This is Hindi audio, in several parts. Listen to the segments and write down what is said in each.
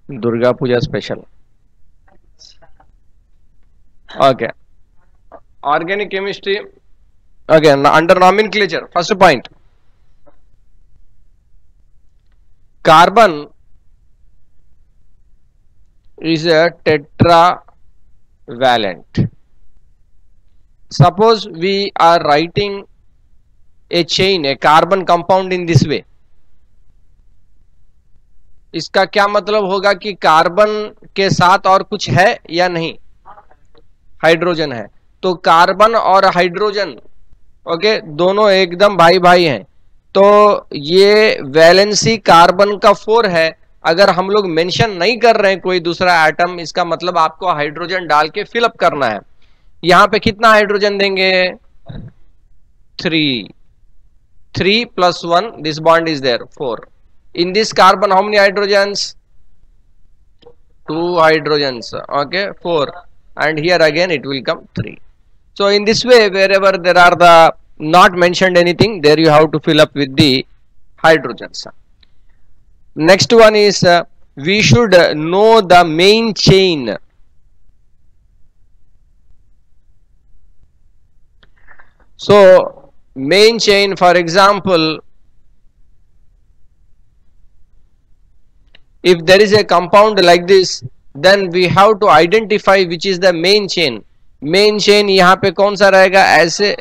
Durga Puja special. Okay, organic chemistry. Okay, under nomenclature first point, carbon is a tetravalent. Suppose we are writing a chain, a carbon compound in this way. इसका क्या मतलब होगा कि कार्बन के साथ और कुछ है या नहीं? हाइड्रोजन है। तो कार्बन और हाइड्रोजन ओके दोनों एकदम भाई भाई हैं। तो ये वैलेंसी कार्बन का 4 है। अगर हम लोग मेंशन नहीं कर रहे हैं कोई दूसरा एटम, इसका मतलब आपको हाइड्रोजन डाल के फिलअप करना है। यहां पे कितना हाइड्रोजन देंगे? 3 plus 1, this bond is there 4. In this carbon how many hydrogens? 2 hydrogens. Okay, 4, and here again it will come 3. So in this way, wherever there are the not mentioned anything, there you have to fill up with the hydrogens. Next one is we should know the main chain. So main chain, for example, if there is a compound like this, then we have to identify which is the main chain. Main chain यहाँ पे कौन सा रहेगा? ऐसे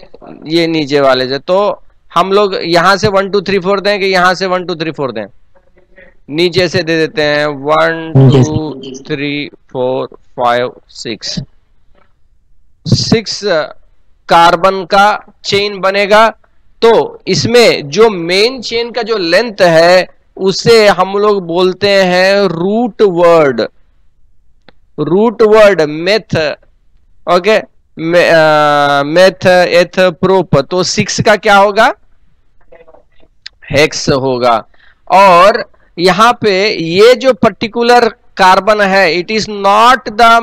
ये नीचे वाले से। तो हम लोग यहाँ से 1 2 3 4 दें कि यहाँ से 1 2 3 4 दें? नीचे से दे देते हैं 1 2 3 4 5 6 6 कार्बन का चेन बनेगा। तो इसमें जो मेन चेन का जो लेंथ है उसे हम लोग बोलते हैं root word. Root word meth, okay, meth eth prop. तो 6 का क्या होगा? हेक्स होगा। और यहां पे ये जो पर्टिकुलर कार्बन है, it is not the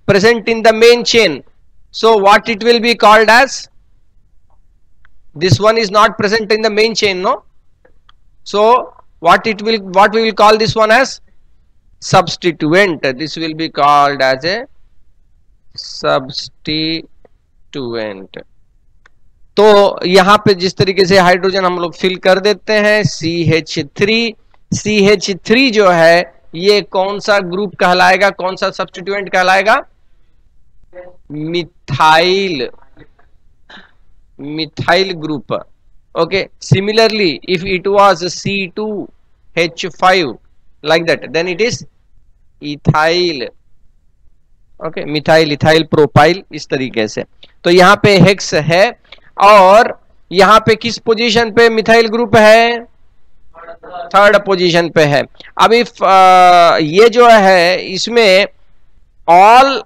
present in the main chain, so what it will be called as? This one is not present in the main chain, no? So what we will call this one as? Substituent. This will be called as a substituent. तो यहां पे जिस तरीके से हाइड्रोजन हम लोग फिल कर देते हैं CH3, CH3 जो है ये कौन सा ग्रुप कहलाएगा? कौन सा सब्स्टिट्यूएंट कहलाएगा? Methyl, methyl group. Okay, similarly if it was C2H5 like that, then it is ethyl. Okay, methyl, ethyl, propyl, इस तरीके से। तो यहाँ पे हेक्स है। और यहाँ पे किस पोजीशन पे मिथाइल ग्रुप है? थर्ड पोजीशन पे है। अब इफ ये जो है इसमें all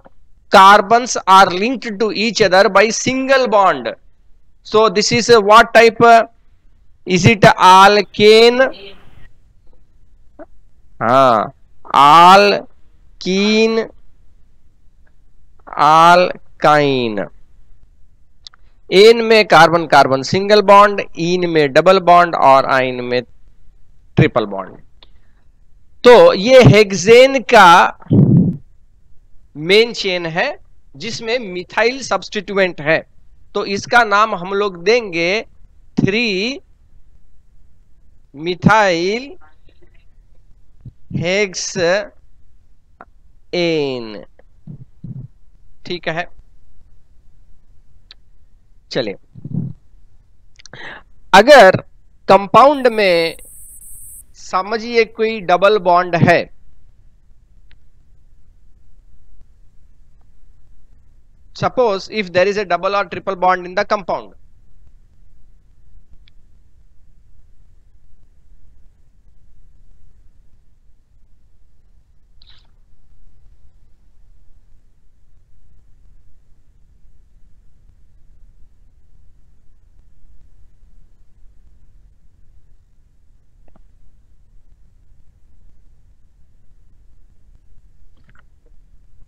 carbons are linked to each other by single bond. So this is what type? Is it alkane? हाँ, alkene, alkyne। एन में कार्बन कार्बन सिंगल बॉन्ड, इन में डबल बॉन्ड और आइन में ट्रिपल बॉन्ड। तो ये हेक्सेन का मेन चेन है जिसमें मिथाइल सब्स्टिट्यूएंट है। तो इसका नाम हम लोग देंगे 3 मिथाइल हेक्सेन। ठीक है, चलिए। अगर कंपाउंड में समझिए कोई डबल बॉन्ड है, suppose if there is a double or triple bond in the compound,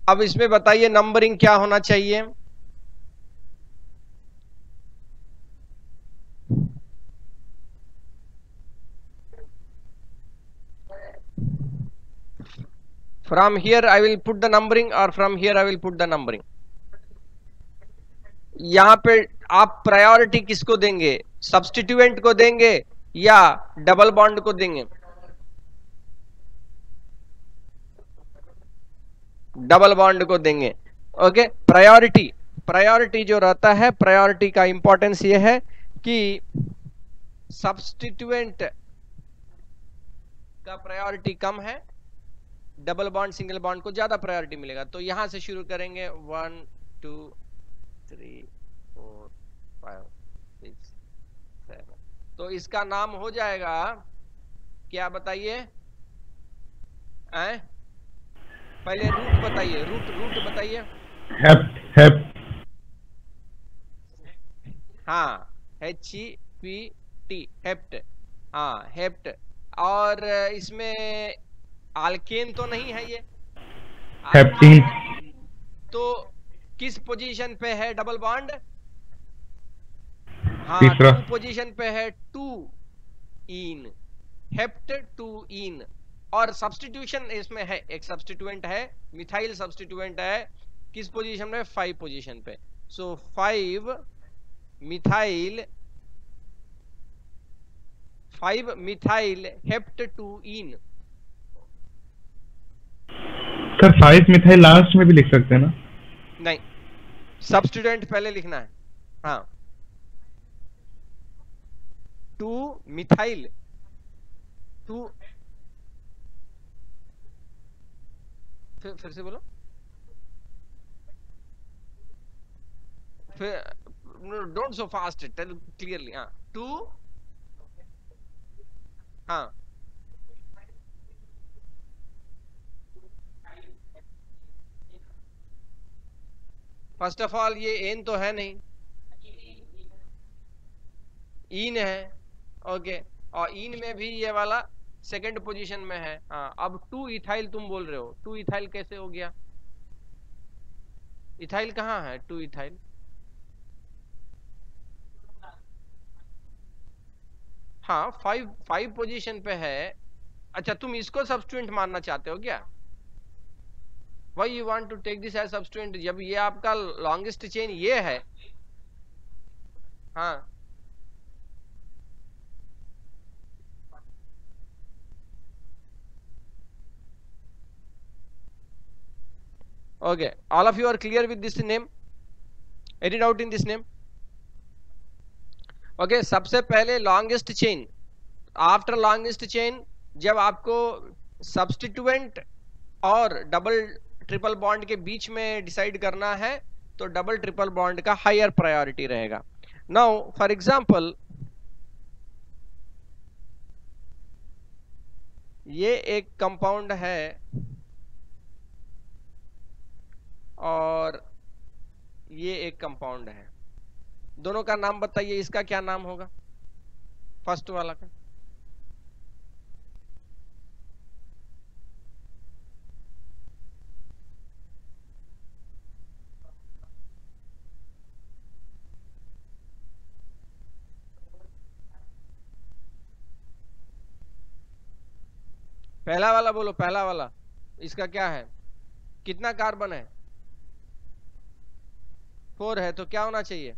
अब इसमें बताइए नंबरिंग क्या होना चाहिए? From here I will put the numbering or from here I will put the numbering. यहाँ पे आप प्रायोरिटी किसको देंगे, सब्स्टिट्यूएंट को देंगे या डबल बॉन्ड को देंगे? डबल बॉन्ड को देंगे. ओके, प्रायोरिटी जो रहता है, प्रायोरिटी का इंपॉर्टेंस ये है कि सब्स्टिट्यूएंट का प्रायोरिटी कम है, डबल बॉन्ड सिंगल बॉन्ड को ज्यादा प्रायोरिटी मिलेगा. तो यहां से शुरू करेंगे 1 2 3 4 5 6 7. तो इसका नाम हो जाएगा क्या, बताइए? पहले रूट बताइए, रूट बताइए. हेप्ट. हाँ, HEPT, हेप्ट. हाँ, हेप्ट. और इसमें आल्केन तो नहीं है ये? हेप्टीन. तो किस पोजीशन पे है डबल बॉन्ड? हाँ, तीसरा. 2 पोजीशन पे है, 2 इन, हेप्ट 2 इन. और सब्स्टिट्यूशन इसमें है, एक सब्स्टिट्यूएंट है, मिथाइल सब्स्टिट्यूएंट है, किस पोजीशन में? 5 पोजीशन पे. सो 5 मिथाइल हेप्ट 2 इन. सर 5 मिथाइल लास्ट में भी लिख सकते हैं ना? नहीं, सब्स्टिट्यूएंट पहले लिखना है. हाँ, 2 मिथाइल 2, फिर से बोलो. फिर don't so fast, tell clearly. हाँ, 2. हाँ, फर्स्ट ऑफ ऑल ये एन तो है नहीं, इन है. ओके, और इन में भी ये वाला सेकंड पोजीशन में है. हाँ, अब 2 इथाइल तुम बोल रहे हो, 2 इथाइल कैसे हो गया? इथाइल कहाँ है 2 इथाइल? हाँ, 5 पोजीशन पे है. अच्छा, तुम इसको सब्स्टिट्यूएंट मानना चाहते हो क्या? Why you want to take this as substituent? जब ये आपका लॉन्गेस्ट चेन ये है. हाँ, okay, all of you are clear with this name? Any doubt in this name? Okay, सबसे पहले longest chain, after longest chain जब आपको सब्स्टिट्यूएंट और डबल ट्रिपल बॉन्ड के बीच में डिसाइड करना है तो डबल ट्रिपल बॉन्ड का हायर प्रायोरिटी रहेगा. नाउ फॉर एग्जांपल, ये एक कंपाउंड है और ये एक कंपाउंड है, दोनों का नाम बताइए, इसका क्या नाम होगा फर्स्ट वाला का? पहला वाला बोलो, पहला वाला, इसका क्या है? कितना कार्बन है? 4 है, तो क्या होना चाहिए?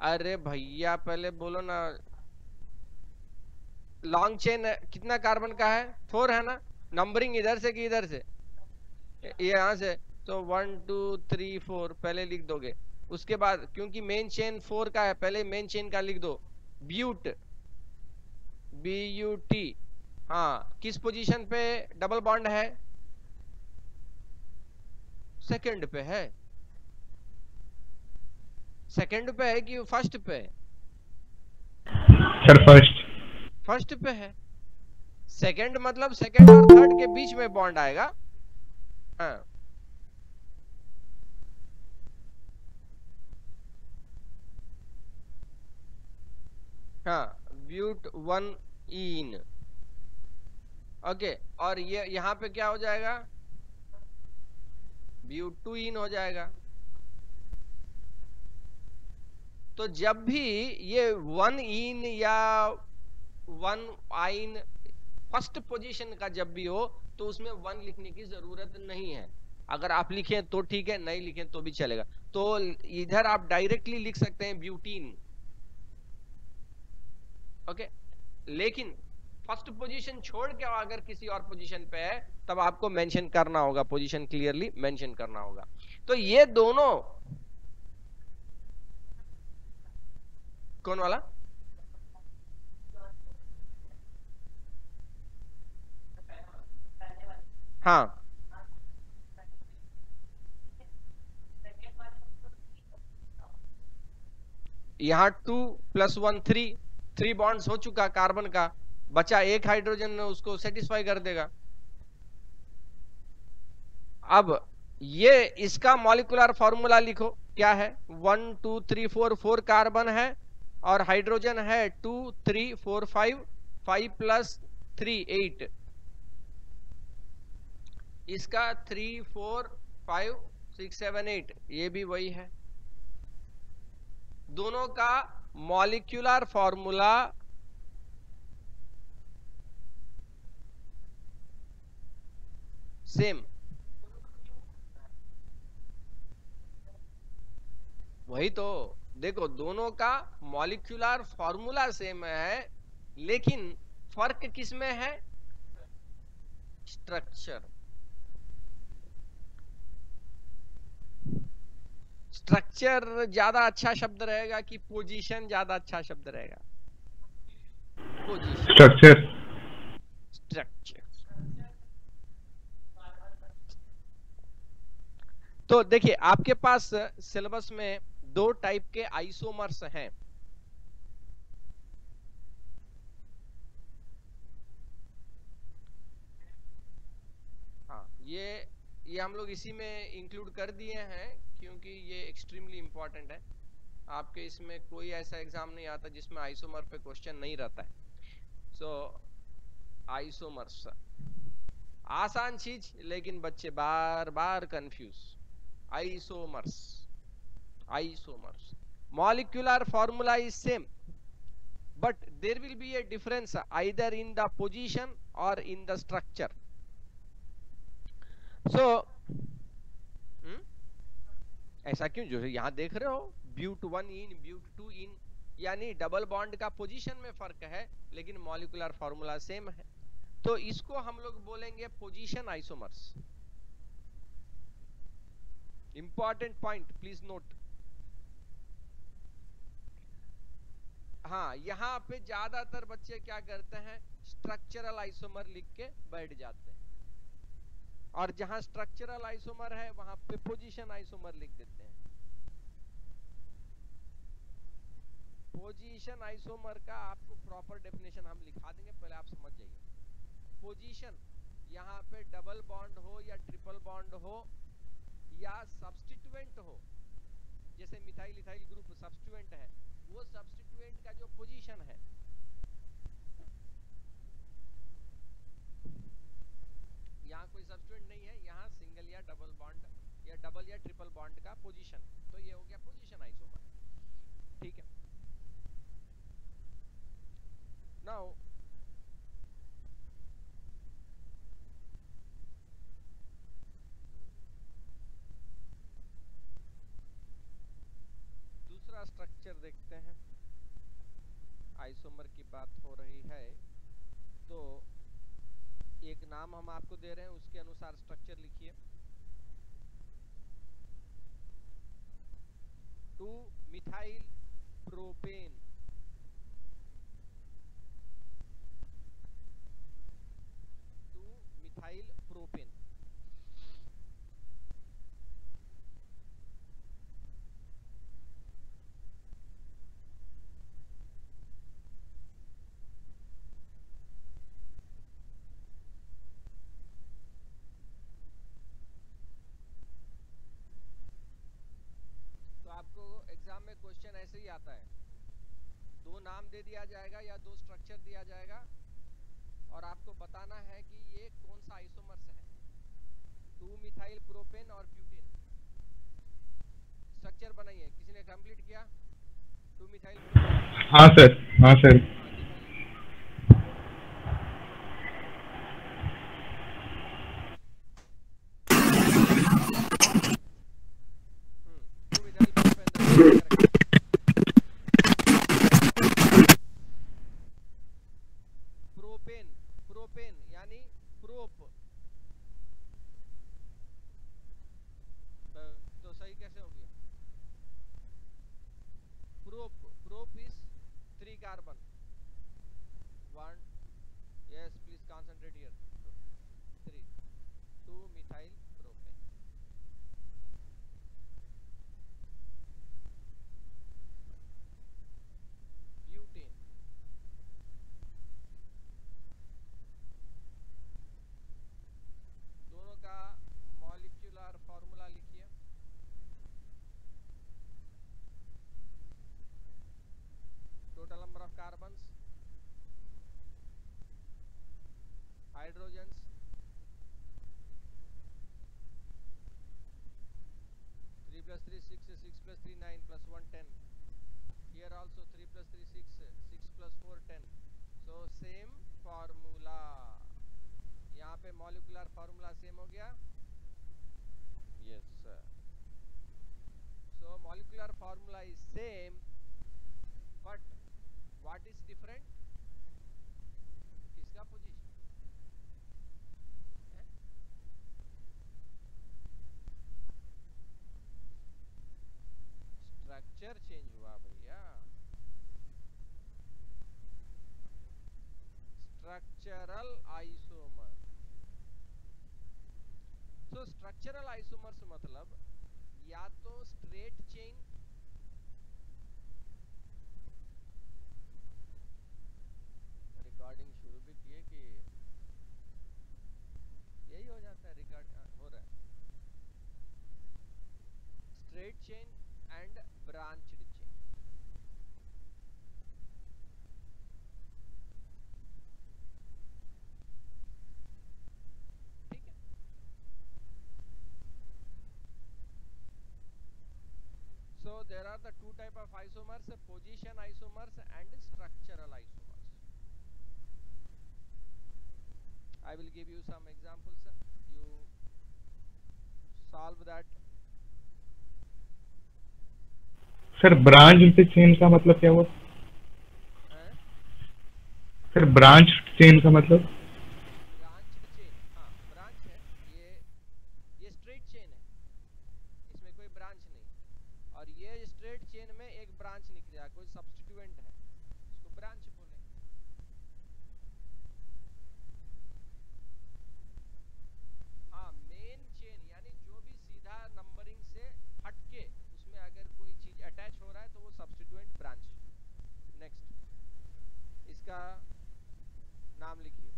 अरे भैया पहले बोलो ना. लॉन्ग चेन कितना कार्बन का है? 4 है ना? नंबरिंग इधर से कि इधर से? यहां से. तो 1 2 3 4 पहले लिख दोगे. उसके बाद क्योंकि मेन चेन 4 का है, पहले मेन चेन का लिख दो, ब्यूट, BUT. हाँ, किस पोजीशन पे डबल बॉन्ड है? सेकंड पे है. सेकंड पे है कि फर्स्ट पे है? सर फर्स्ट पे है. सेकंड मतलब सेकंड और थर्ड के बीच में बॉन्ड आएगा. हाँ, हाँ, ब्यूट 1 इन. ओके, और ये यहां पे क्या हो जाएगा? ब्यूट 2 इन हो जाएगा. तो जब भी ये 1 इन या 1 आइन फर्स्ट पोजीशन का जब भी हो तो उसमें 1 लिखने की जरूरत नहीं है। अगर आप लिखें तो ठीक है, नहीं लिखें तो भी चलेगा। तो इधर आप डायरेक्टली लिख सकते हैं ब्यूटीन, ओके। लेकिन फर्स्ट पोजीशन छोड़ के अगर किसी और पोजीशन पे है तब आपको मेंशन करना होगा, पोजीशन क्लियरली मेंशन करना होगा। तो ये दोनों, कौन वाला? हाँ, यहाँ 2 + 1 3 बॉन्ड्स हो चुका कार्बन का, बचा एक हाइड्रोजन, उसको सेटिस्फाई कर देगा। अब ये इसका मॉलिक्यूलर फॉर्मूला लिखो, क्या है? 1 2 3 4 4 कार्बन है और हाइड्रोजन है 2 3 4 5 5 + 3 8। इसका 3 4 5 6 7 8, ये भी वही है। दोनों का मॉलिक्यूलर फॉर्मूला सेम, वही तो। देखो दोनों का मॉलिक्यूलर फॉर्मूला सेम है, लेकिन फर्क किसमें है? स्ट्रक्चर। स्ट्रक्चर ज्यादा अच्छा शब्द रहेगा कि पोजीशन ज्यादा अच्छा शब्द रहेगा? पोजीशन। स्ट्रक्चर। स्ट्रक्चर। तो देखिए आपके पास सिलेबस में 2 टाइप के आइसोमर्स हैं। हाँ, ये हम लोग इसी में इंक्लूड कर दिए हैं क्योंकि ये एक्सट्रीमली इंपॉर्टेंट है। आपके इसमें कोई ऐसा एग्जाम नहीं आता जिसमें आइसोमर पे क्वेश्चन नहीं रहता है। सो आइसोमर्स आसान चीज, लेकिन बच्चे बार बार confuse. Isomers, isomers molecular formula is same, but there will be a difference either in the position or in the structure. So ऐसा क्यों? जो यहाँ देख रहे हो ब्यूट 1 इन ब्यूट 2 इन, यानी डबल बॉन्ड का पोजीशन में फर्क है लेकिन मॉलिक्यूलर फॉर्मूला सेम है। तो इसको हम लोग बोलेंगे position isomers. Important point, please note. हाँ, यहाँ पे ज्यादातर बच्चे क्या करते हैं? स्ट्रक्चरल आइसोमर लिख के बैठ जाते हैं, और जहां स्ट्रक्चरल आइसोमर है वहां पे पोजीशन आइसोमर लिख देते हैं। पोजीशन आइसोमर का आपको प्रॉपर डेफिनेशन हम लिखा देंगे, पहले आप समझ जाइए। पोजीशन, यहाँ पे डबल बॉन्ड हो या ट्रिपल बॉन्ड हो या सब्स्टिट्यूएंट हो, जैसे मिथाइल इथाइल ग्रुप सब्स्टिट्यूएंट है, वो सब्स्टिट्यूएंट का जो पोजीशन है, यहाँ कोई सब्स्टिट्यूएंट नहीं है, यहाँ सिंगल या डबल बॉन्ड या डबल या ट्रिपल बॉन्ड का पोजीशन, तो ये हो गया पोजीशन आइसोमर। ठीक है। नाउ दूसरा स्ट्रक्चर देखते हैं। आइसोमर की बात हो रही है तो एक नाम हम आपको दे रहे हैं, उसके अनुसार स्ट्रक्चर लिखिए। 2 मिथाइल प्रोपेन, 2 मिथाइल प्रोपेन। आपको एग्जाम में क्वेश्चन ऐसे ही आता है, 2 नाम दे दिया जाएगा या 2 स्ट्रक्चर दिया जाएगा और आपको बताना है कि ये कौन सा आइसोमर्स है। 2 मिथाइल प्रोपेन और ब्यूटेन। स्ट्रक्चर बनाइए, किसी ने कंप्लीट किया? 2 मिथाइल। हाँ सर, हाँ sir. carbon. One, yes, please concentrate here. Three, 2-methyl propane. Butane. दोनों का मॉलिक्यूलर फॉर्मूला लिखिए. Total number of carbons, hydrogens, 3 plus 3 6, 6 plus 3 9 plus 1 10. Here also 3 plus 3 6, 6 plus 4 10. So same formula. यहाँ पे molecular formula same हो गया. Yes sir. So molecular formula is same, but what is different? किसका पोजीशन है? स्ट्रक्चर चेंज हुआ भैया. Structural isomer. So structural isomers मतलब या तो स्ट्रेट चेन, रिकॉर्डिंग शुरू भी किए कि यही हो जाता है. रिकॉर्ड हो रहा है. Straight chain and branched chain. ठीक है. So there are the two type of isomers, position isomers and structural isomers. I will give you some examples. You solve that. Sir branch chain का मतलब क्या हुआ? सर ब्रांच चेन का मतलब? ब्रांच चेन, हाँ ब्रांच है. ये स्ट्रेट चेन है, इसमें कोई ब्रांच नहीं. और ये स्ट्रेट चेन में एक ब्रांच निकला, कोई सब्स्टिट्यूएंट है, इसको ब्रांच बोले. हाँ मेन चेन यानी जो भी सीधा नंबरिंग से हटके उसमें अगर कोई चीज अटैच हो रहा है तो वो सब्स्टिट्यूएंट ब्रांच. नेक्स्ट, इसका नाम लिखिए.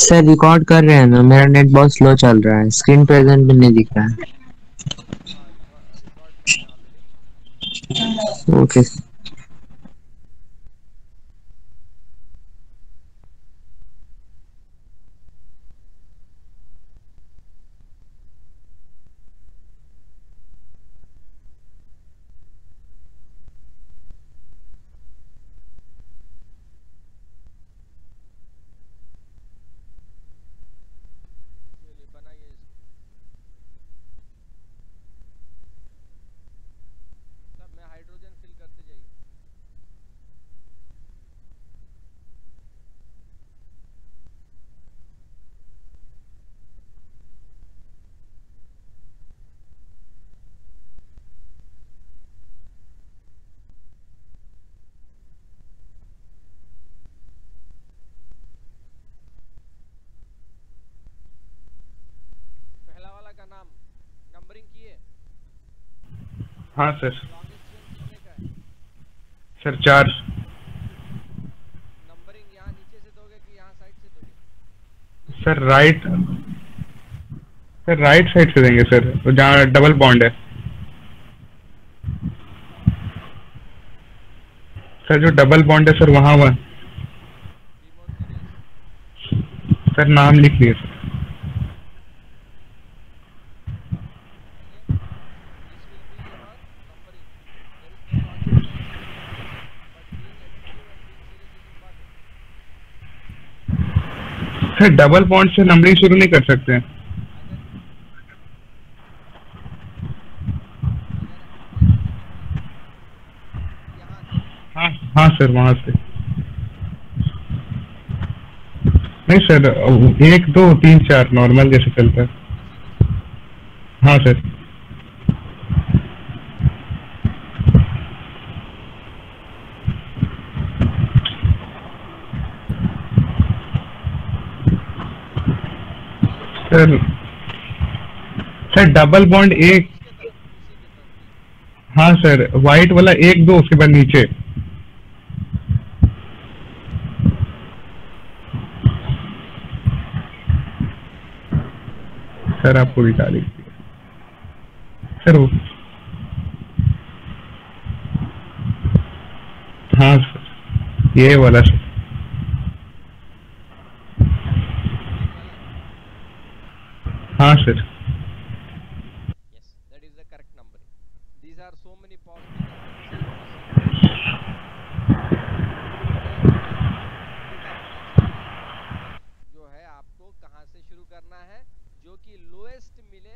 सर रिकॉर्ड कर रहे हैं ना, मेरा नेट बहुत स्लो चल रहा है, स्क्रीन प्रेजेंट भी नहीं दिख रहा है. Record okay. बनाइए इसको. सब में हाइड्रोजन फिल करते जाइए. पहला वाला का नाम नंबरिंग किए. हाँ सर. लॉन्गेस्ट चेन कितने का है? सर 4. नंबरिंग यहाँ नीचे से दोगे कि यहाँ साइड से दोगे? सर राइट साइड से देंगे सर, जहाँ डबल बॉन्ड है. सर जो डबल बॉन्ड है सर वहाँ Be more serious. सर नाम लिख लिए sir. This will be your numbering. There is no rocket science. But being educated and being serious is important. Sir double bond से नंबरिंग शुरू नहीं कर सकते हैं? हाँ हाँ सर वहाँ से. नहीं सर 1 2 3 4 नॉर्मल जैसे चलता है. हाँ sir. Sir sir double bond एक। उसके तरफ उसी के तरफ प्लीज। हाँ सर, व्हाइट वाला एक दो, उसके बाद नीचे। सर आप उल्टा लीजिए सर वो। हाँ सर, ये वाला सर। ग्रीन वाला। हाँ sir. Yes, that is the correct numbering. These are so many positive numbering. So you see here. बेटा पता चल गया नंबर जो है आपको कहाँ से शुरू करना है, जो कि लोएस्ट मिले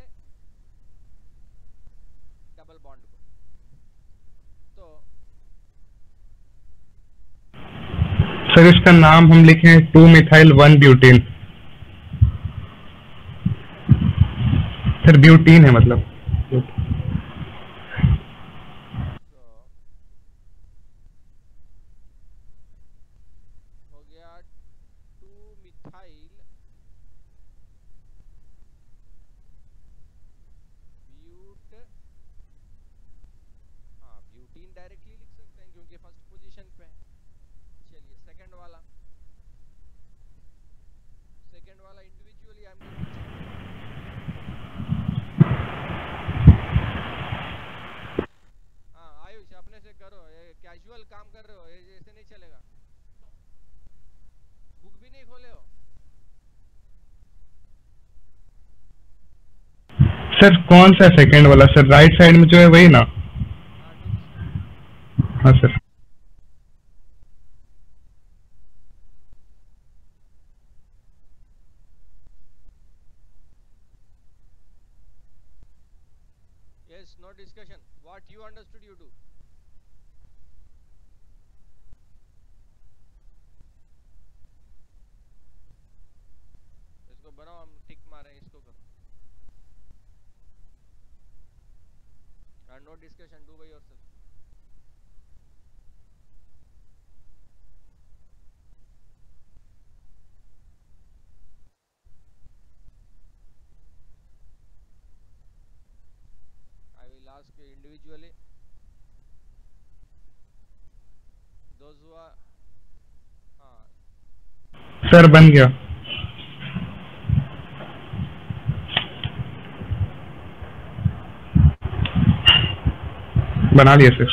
डबल बॉन्ड को। तो सर इसका नाम हम लिखे हैं 2 मिथाइल 1 ब्यूटेन। सर ब्यूटीन है मतलब। तो हो गया 2 मिथाइल ब्यूट, हाँ ब्यूटीन डायरेक्टली लिख सकते हैं क्योंकि फर्स्ट पोजीशन पे है। चलिए सेकंड वाला individually I am going to check. हाँ आयुष अपने से करो, ये कैजुअल काम कर रहे हो, ये ऐसे नहीं चलेगा। बुक भी नहीं खोले हो। सर कौन सा सेकंड वाला सर? राइट साइड में जो है वही ना? हाँ डू दिस। हाँ sir. Yes, no discussion. What you understood, you do. इसको बनाओ, हम टिक मारें, इसको करो। And no discussion, do by yourself. I will ask you individually. Those who are, हाँ सर बन गया। बना लिया sir.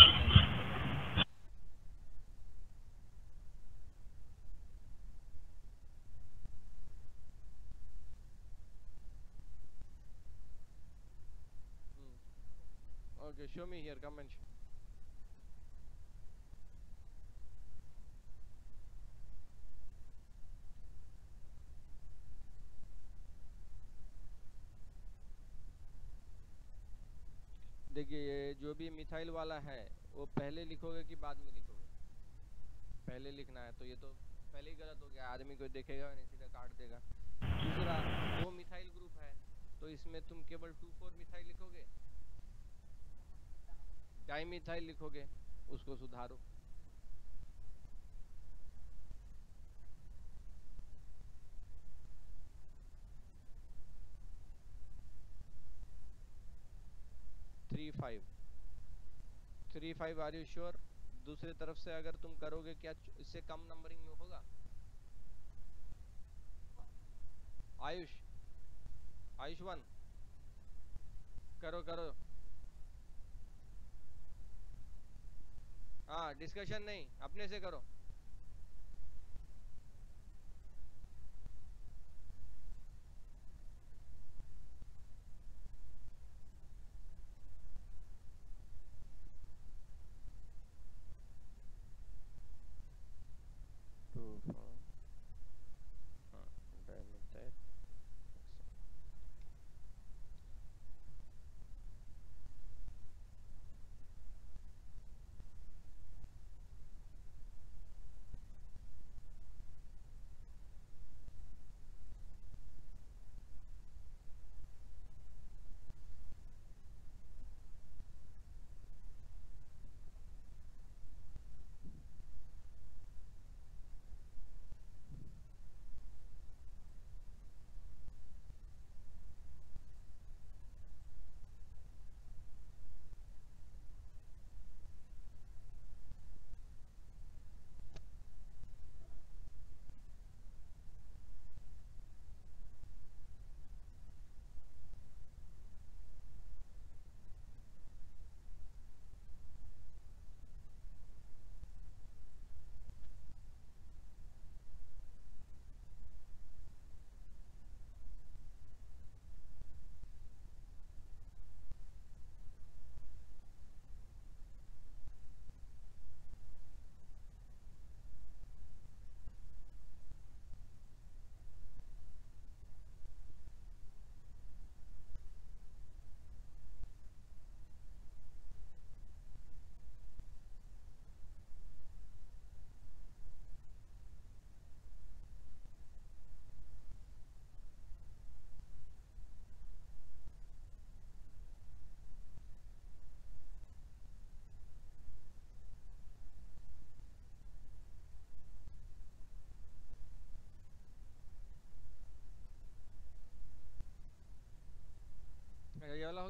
okay, show me here, come and show. देखिए ये जो भी मिथाइल वाला है वो पहले लिखोगे कि बाद में लिखोगे? पहले लिखना है, तो ये तो पहले ही गलत हो गया, आदमी को देखेगा नहीं सीधा काट देगा। दूसरा, 2 मिथाइल ग्रुप है तो इसमें तुम केवल 2,4 मिथाइल लिखोगे, डाइमिथाइल लिखोगे, उसको सुधारो। Three five are you sure? दूसरी तरफ से अगर तुम करोगे क्या इससे कम नंबरिंग में होगा? आयुष, आयुष 1 करो करो। हाँ डिस्कशन नहीं, अपने से करो।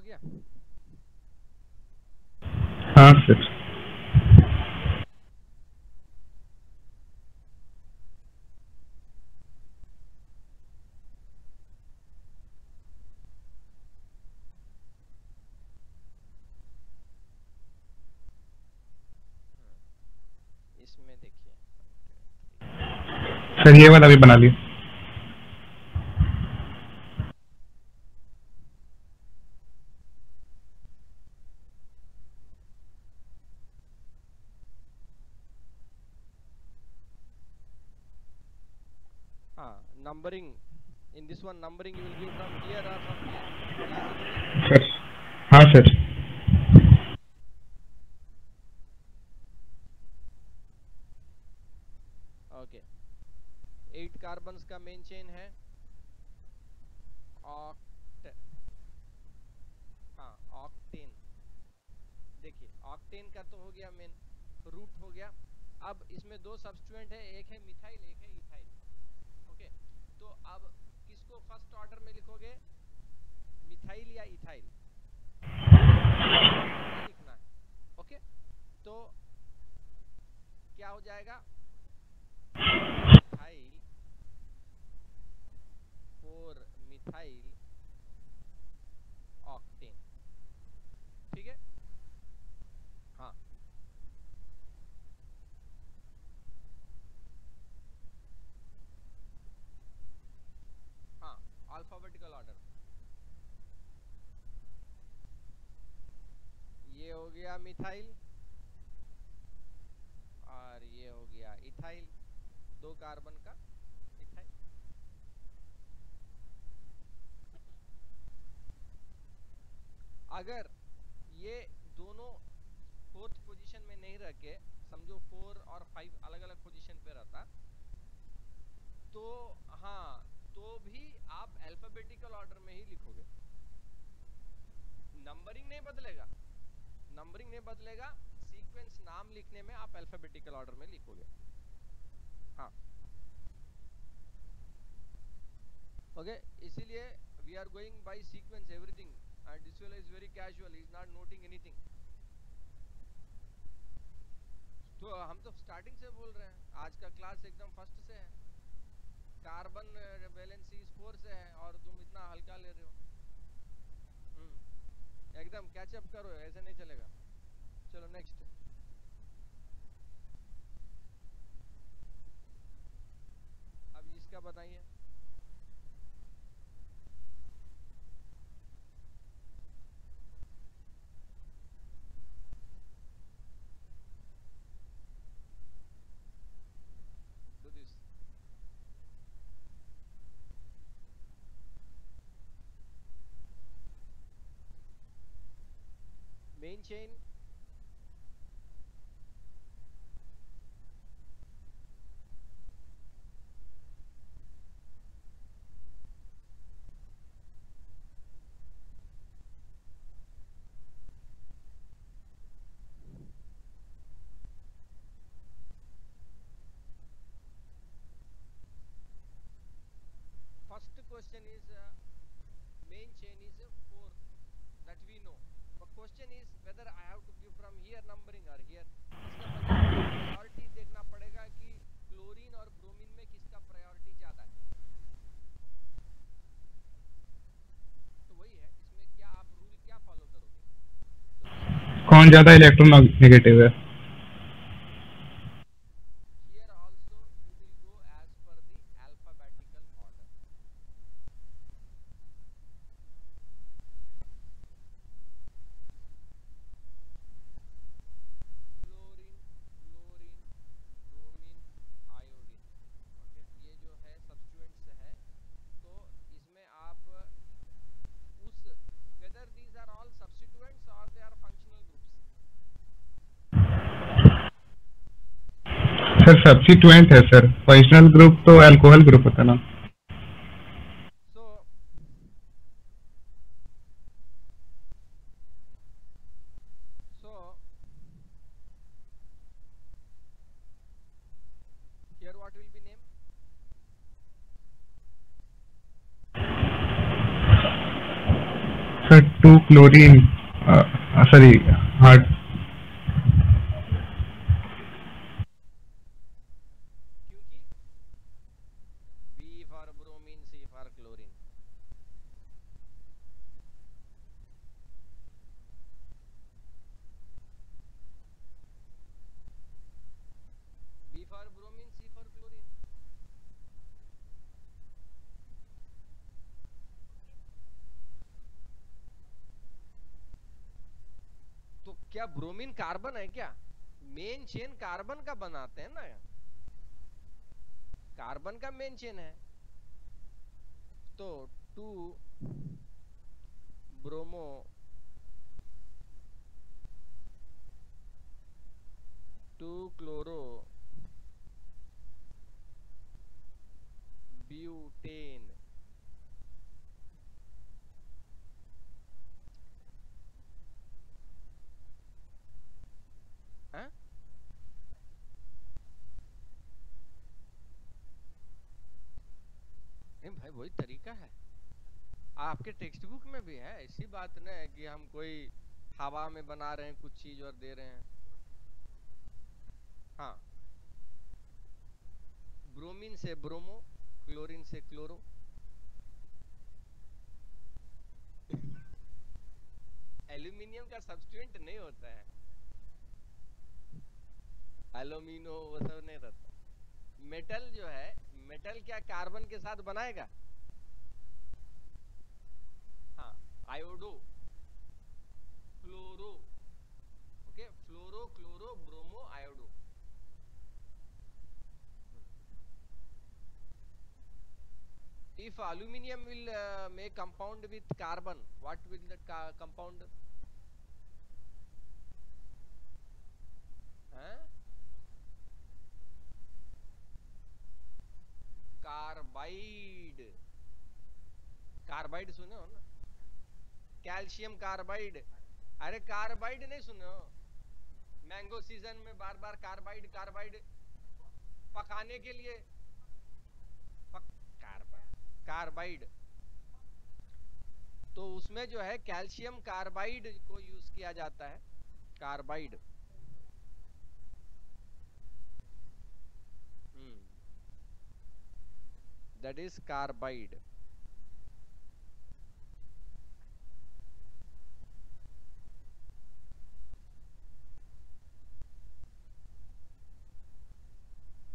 गया? हाँ सर। इसमें देखिए सर ये वाला भी बना लिया। हाँ, numbering in this one, numbering you will give from here or from here, class is okay? Sir हाँ सर। ओके, 8 कार्बन्स का मेन चेन है, ऑक्ट हाँ ऑक्टेन। देखिए ऑक्टेन का तो हो गया मेन, रूट हो गया। अब इसमें दो सब्स्टिट्यूएंट है, एक है मिथाइल एक है इथाइल। ओके, तो अब किसको फर्स्ट ऑर्डर में लिखोगे, मिथाइल या इथाइल लिखना है। ओके, तो क्या हो जाएगा, मिथाइल 4 मिथाइल ऑक्टेन। ठीक है, हाँ हाँ अल्फाबेटिकल ऑर्डर। ये हो गया मिथाइल और ये हो गया इथाइल, 2 कार्बन का इथाइल। अगर ये दोनों 4th पोजीशन में नहीं रखे, समझो 4 और 5 अलग अलग पोजीशन पे रहता, तो हाँ तो भी आप अल्फाबेटिकल ऑर्डर में ही लिखोगे, नंबरिंग नहीं बदलेगा, नंबरिंग नहीं बदलेगा, सीक्वेंस नाम लिखने में आप अल्फाबेटिकल ऑर्डर में लिखोगे। हाँ ओके, इसीलिए we are going by sequence everything, and this fellow is very casual, he is not noting anything। तो हम तो स्टार्टिंग से बोल रहे हैं, आज का क्लास एकदम फर्स्ट से है, कार्बन वैलेंसी 4 से है और तुम इतना हल्का ले रहे हो। एकदम कैचअप करो, ऐसे नहीं चलेगा। चलो नेक्स्ट, अब इसका बताइए। Main chain, first question is main chain is 4 that we know, but question is whether I have to give from here numbering or here। इसका मतलब प्रायोरिटी देखना पड़ेगा कि क्लोरीन और ब्रोमीन में किसका प्रायोरिटी ज्यादा है। तो वही है, इसमें क्या आप रूल क्या फॉलो करोगे, तो कौन ज्यादा इलेक्ट्रोनेगेटिव है? here also you will go as per the alphabetical order। Chlorine, chlorine, bromine, iodine. Okay, ये जो है सब्स्टिट्यूएंट्स है, तो इसमें आप उस whether these are all substituents or they are functional groups। Sir substituent है सर, फंक्शनल ग्रुप तो अल्कोहल ग्रुप होता है ना। So here what will be name, sir 2 chlorine, sorry, हाँ। क्योंकि B for bromine, C for chlorine. B for bromine, C for chlorine. तो क्या ब्रोमीन कार्बन है क्या? मेन चेन कार्बन का बनाते हैं ना, कार्बन का मेन चेन है। तो 2 ब्रोमो 2 क्लोरो ब्यूटेन। हाँ? नहीं भाई, वही तरीका है, आपके टेक्स्ट बुक में भी है। ऐसी बात नहीं है कि हम कोई हवा में बना रहे हैं कुछ चीज और दे रहे हैं। हाँ, ब्रोमीन से ब्रोमो, क्लोरीन से क्लोरो। एल्यूमिनियम का सब्स्टिट्यूएंट नहीं होता है, एल्यूमिनो वो सब नहीं रहता। मेटल जो है, मेटल क्या कार्बन के साथ बनाएगा? हाँ, iodo fluoro, okay, fluoro chloro bromo iodo. If aluminium will make compound with carbon, what will that compound? Carbide. Carbide सुने हो ना, कैल्शियम कार्बाइड। अरे कार्बाइड नहीं सुने हो? मैंगो सीजन में बार बार कार्बाइड कार्बाइड पकाने के लिए कार्बाइड। तो उसमें जो है कैल्शियम कार्बाइड को यूज किया जाता है, कार्बाइड। That is carbide.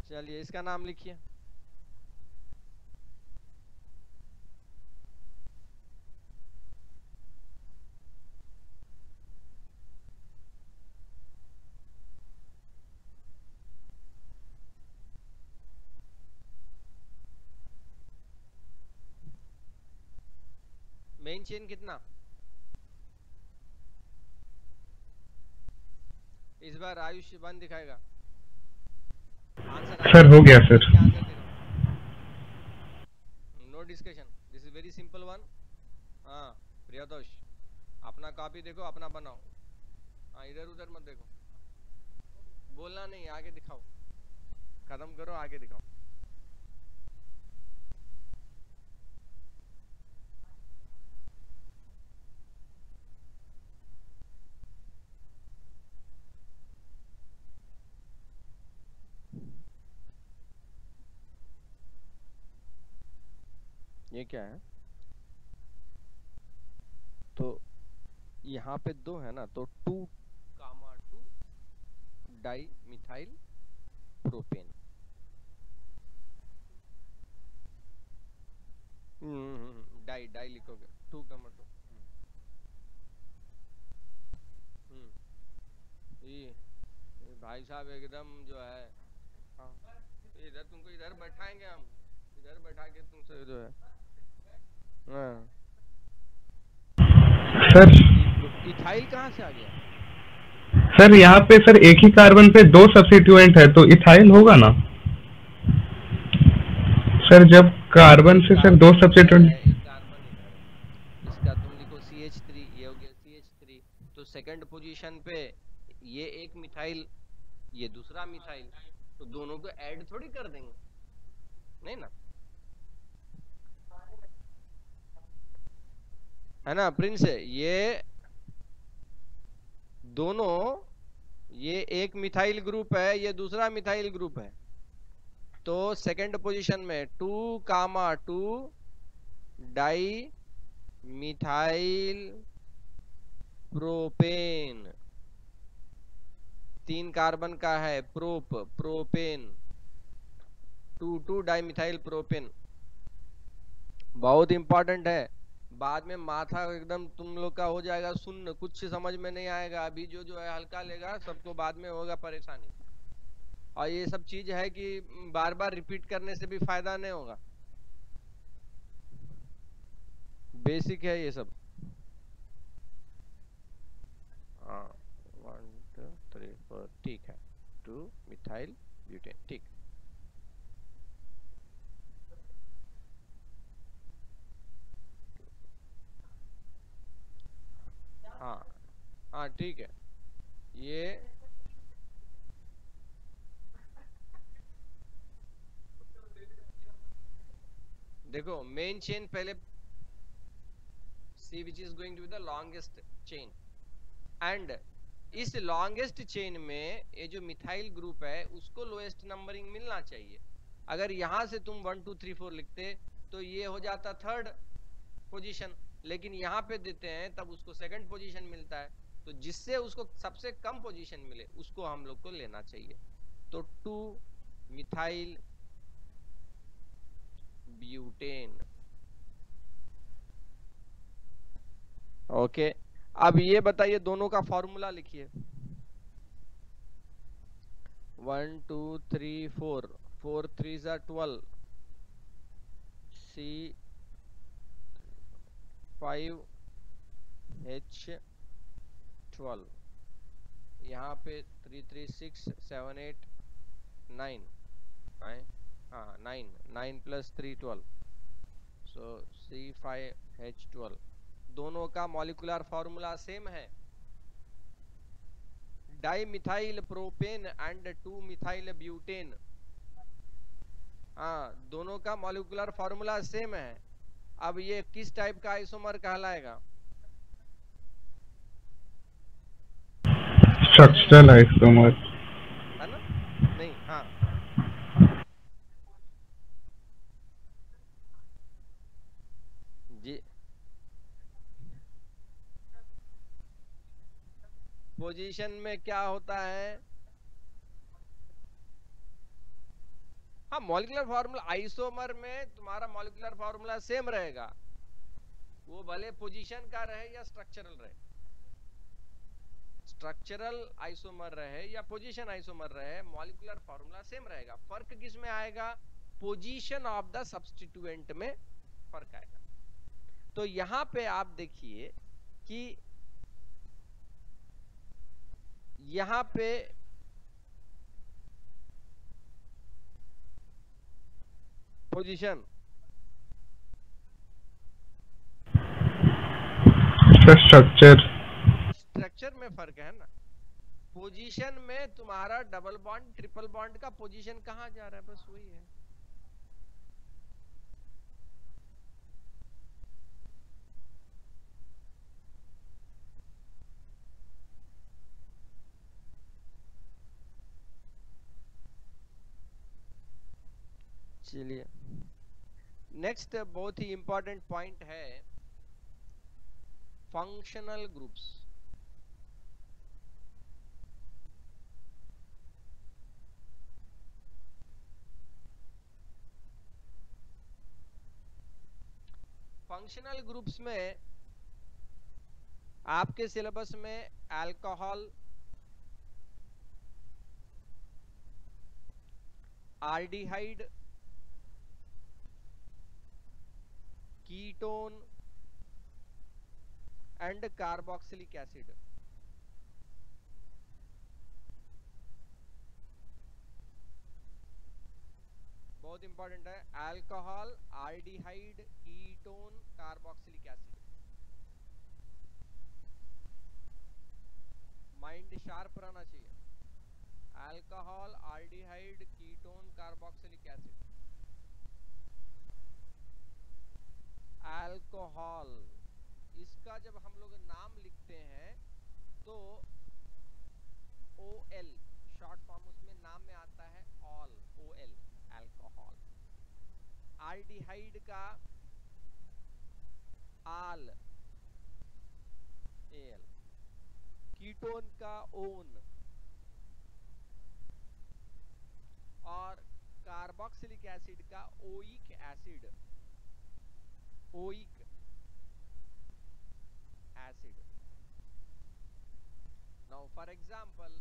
चलिए इसका नाम लिखिए। मेन चेन कितना? इस बार आयुष 1 दिखाएगा आंसर। सर हो गया sir. No discussion, this is very simple one. हाँ प्रियतोष, अपना कॉपी देखो, अपना बनाओ। हाँ, इधर उधर मत देखो, बोलना नहीं, आगे दिखाओ, खत्म करो, आगे दिखाओ। ये क्या है? तो यहाँ पे 2 है ना, तो 2,2 di methyl propane. Di di लिखोगे 2,2। ये भाई साहब एकदम जो है, हाँ, इधर तुमको इधर बैठाएंगे हम, इधर बैठा के तुमसे जो है। हाँ सर इथाइल कहाँ से आ गया? सर यहाँ पे सर एक ही कार्बन पे 2 सब्स्टिट्यूएंट है, तो इथाइल होगा ना सर? जब कार्बन से सर 2 सब्स्टिट्यूएंट, कार्बन इधर है, इसका तुम लिखो CH3, ये हो गया CH3। तो सेकंड पोजीशन पे ये एक मिथाइल, ये दूसरा मिथाइल, तो दोनों को ऐड थोड़ी कर देंगे, नहीं ना। है ना प्रिंस, ये दोनों, ये एक मिथाइल ग्रुप है, ये दूसरा मिथाइल ग्रुप है, तो सेकंड पोजीशन में 2,2 डाई मिथाइल प्रोपेन, 3 कार्बन का है प्रोपेन, 2,2 डाई मिथाइल प्रोपेन। बहुत इंपॉर्टेंट है, बाद में माथा एकदम तुम लोग का हो जाएगा सुन्न, कुछ समझ में नहीं आएगा। अभी जो है हल्का लेगा, सबको बाद में होगा परेशानी। और ये सब चीज है कि बार बार रिपीट करने से भी फायदा नहीं होगा, बेसिक है ये सब। हाँ 1 2 3 4 ठीक है, 2 मिथाइल ब्यूटेन, ठीक। हाँ हाँ ठीक है। ये देखो मेन चेन पहले, see which is going to be the longest chain, and इस लॉन्गेस्ट चेन में ये जो मिथाइल ग्रुप है उसको लोएस्ट नंबरिंग मिलना चाहिए। अगर यहां से तुम 1 2 3 4 लिखते तो ये हो जाता थर्ड पोजीशन, लेकिन यहाँ पे देते हैं तब उसको सेकंड पोजीशन मिलता है, तो जिससे उसको सबसे कम पोजीशन मिले उसको हम लोग को लेना चाहिए। तो 2 मिथाइल ब्यूटेन। ओके, अब ये बताइए दोनों का फॉर्मूला लिखिए। 1 2 3 4, 4 3 जा 12, C5H12, यहाँ पे 3 3 6 7 8 9, हाँ 9 9 + 3 12, सो C5H12। दोनों का मॉलिक्यूलर फॉर्मूला सेम है, die methyl propane and 2 methyl butane. हाँ दोनों का मॉलिक्यूलर फॉर्मूला सेम है। अब ये किस टाइप का आइसोमर कहलाएगा? स्ट्रक्चरल आइसोमर, है ना? नहीं, हाँ जी, पोजीशन में क्या होता है? हाँ मॉलिक्यूलर फार्मूला, आइसोमर में तुम्हारा मॉलिक्यूलर फार्मूला सेम रहेगा, वो भले पोजीशन का रहे या स्ट्रक्चरल रहे, स्ट्रक्चरल आइसोमर रहे या पोजीशन आइसोमर रहे, मॉलिक्यूलर फार्मूला सेम रहेगा। फर्क किस में आएगा? पोजीशन ऑफ द सब्स्टिट्यूएंट में फर्क आएगा। तो यहां पे आप देखिए कि यहां पे पोजीशन, स्ट्रक्चर में फर्क है ना। पोजीशन में तुम्हारा डबल बॉन्ड ट्रिपल बॉन्ड का पोजीशन कहां जा रहा है, बस वही है। चलिए नेक्स्ट बहुत ही इंपॉर्टेंट पॉइंट है, फंक्शनल ग्रुप्स। फंक्शनल ग्रुप्स में आपके सिलेबस में alcohol, aldehyde, ketone and carboxylic acid, बहुत इंपॉर्टेंट है। Alcohol, aldehyde, ketone, carboxylic acid. Mind sharp रहना चाहिए। Alcohol, aldehyde, ketone, carboxylic acid. Alcohol इसका जब हम लोग नाम लिखते हैं तो OL शॉर्ट फॉर्म उसमें नाम में आता है ऑल, OL अल्कोहल। आल्डिहाइड का आल, AL। कीटोन का ओन, और कार्बोक्सिलिक एसिड का oic acid, oic acid. Now for example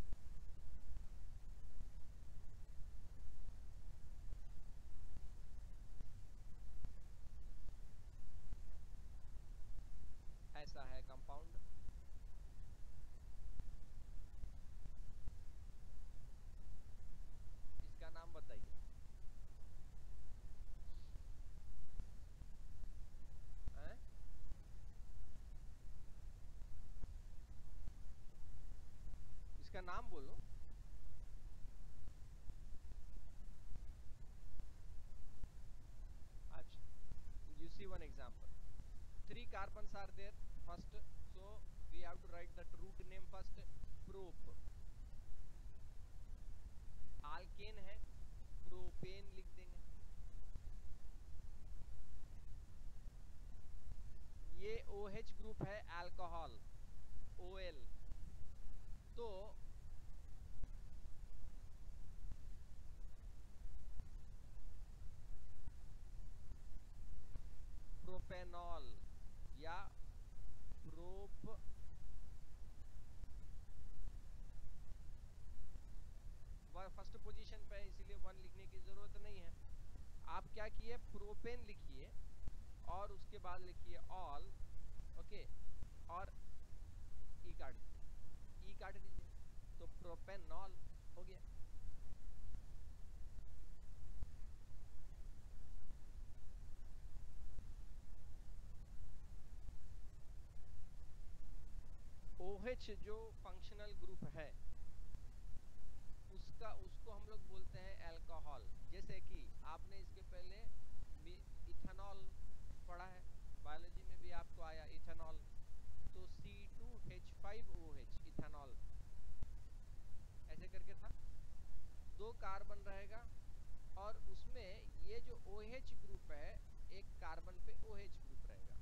ऐसा है कंपाउंड, इसका नाम बताइए। इसका नाम बोलो। अच्छा, you see one example. 3 carbons are there first, so we have to write the root name first. Prop, alkane है, प्रोपेन लिख देंगे। ये OH ग्रुप है अल्कोहल, OL। तो प्रोपेनॉल या प्रोप फर्स्ट पोजीशन पे है, इसीलिए 1 लिखने की जरूरत नहीं है। आप क्या किए, प्रोपेन लिखिए और उसके बाद लिखिए ऑल, ओके, और ई काट दीजिए, तो प्रोपेनॉल हो गया। OH जो फंक्शनल ग्रुप है उसको हम लोग बोलते हैं अल्कोहल। जैसे कि आपने इसके पहले इथेनॉल पढ़ा है, बायोलॉजी में भी आपको आया इथेनॉल, तो C2H5OH इथेनॉल ऐसे करके था। 2 कार्बन रहेगा और उसमें ये जो OH ग्रुप है, एक कार्बन पे OH ग्रुप रहेगा,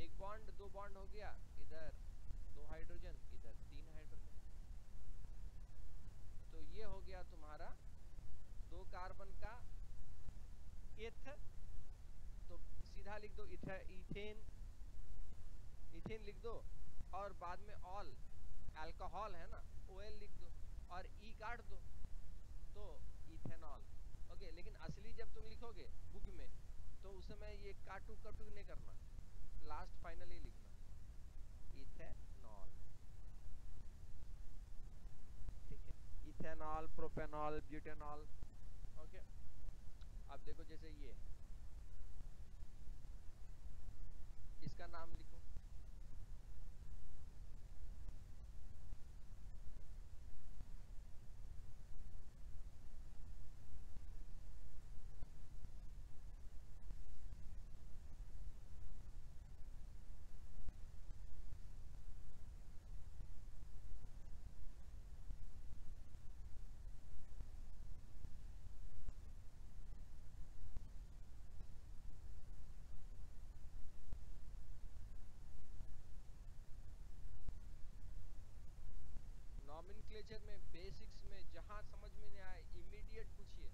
एक बॉन्ड 2 बॉन्ड हो गया, इधर 2 हाइड्रोजन, इधर 3 हाइड्रोजन। तो ये हो गया तुम्हारा 2 कार्बन का एथ, तो सीधा लिख दो इथेन, इथेन लिख दो, और बाद में ऑल अल्कोहल है ना, OL लिख दो और ई काट दो, तो इथेनॉल। ओके, लेकिन असली जब तुम लिखोगे बुक में तो उस समय ये काटू नहीं करना, लास्ट फाइनली लिखना इथेनॉल, ठीक है। Ethanol, propanol, butanol, okay. अब देखो जैसे ये इसका नाम लिखो, नॉमेनक्लेचर में बेसिक्स में जहां समझ में नहीं आए इमीडिएट पूछिए,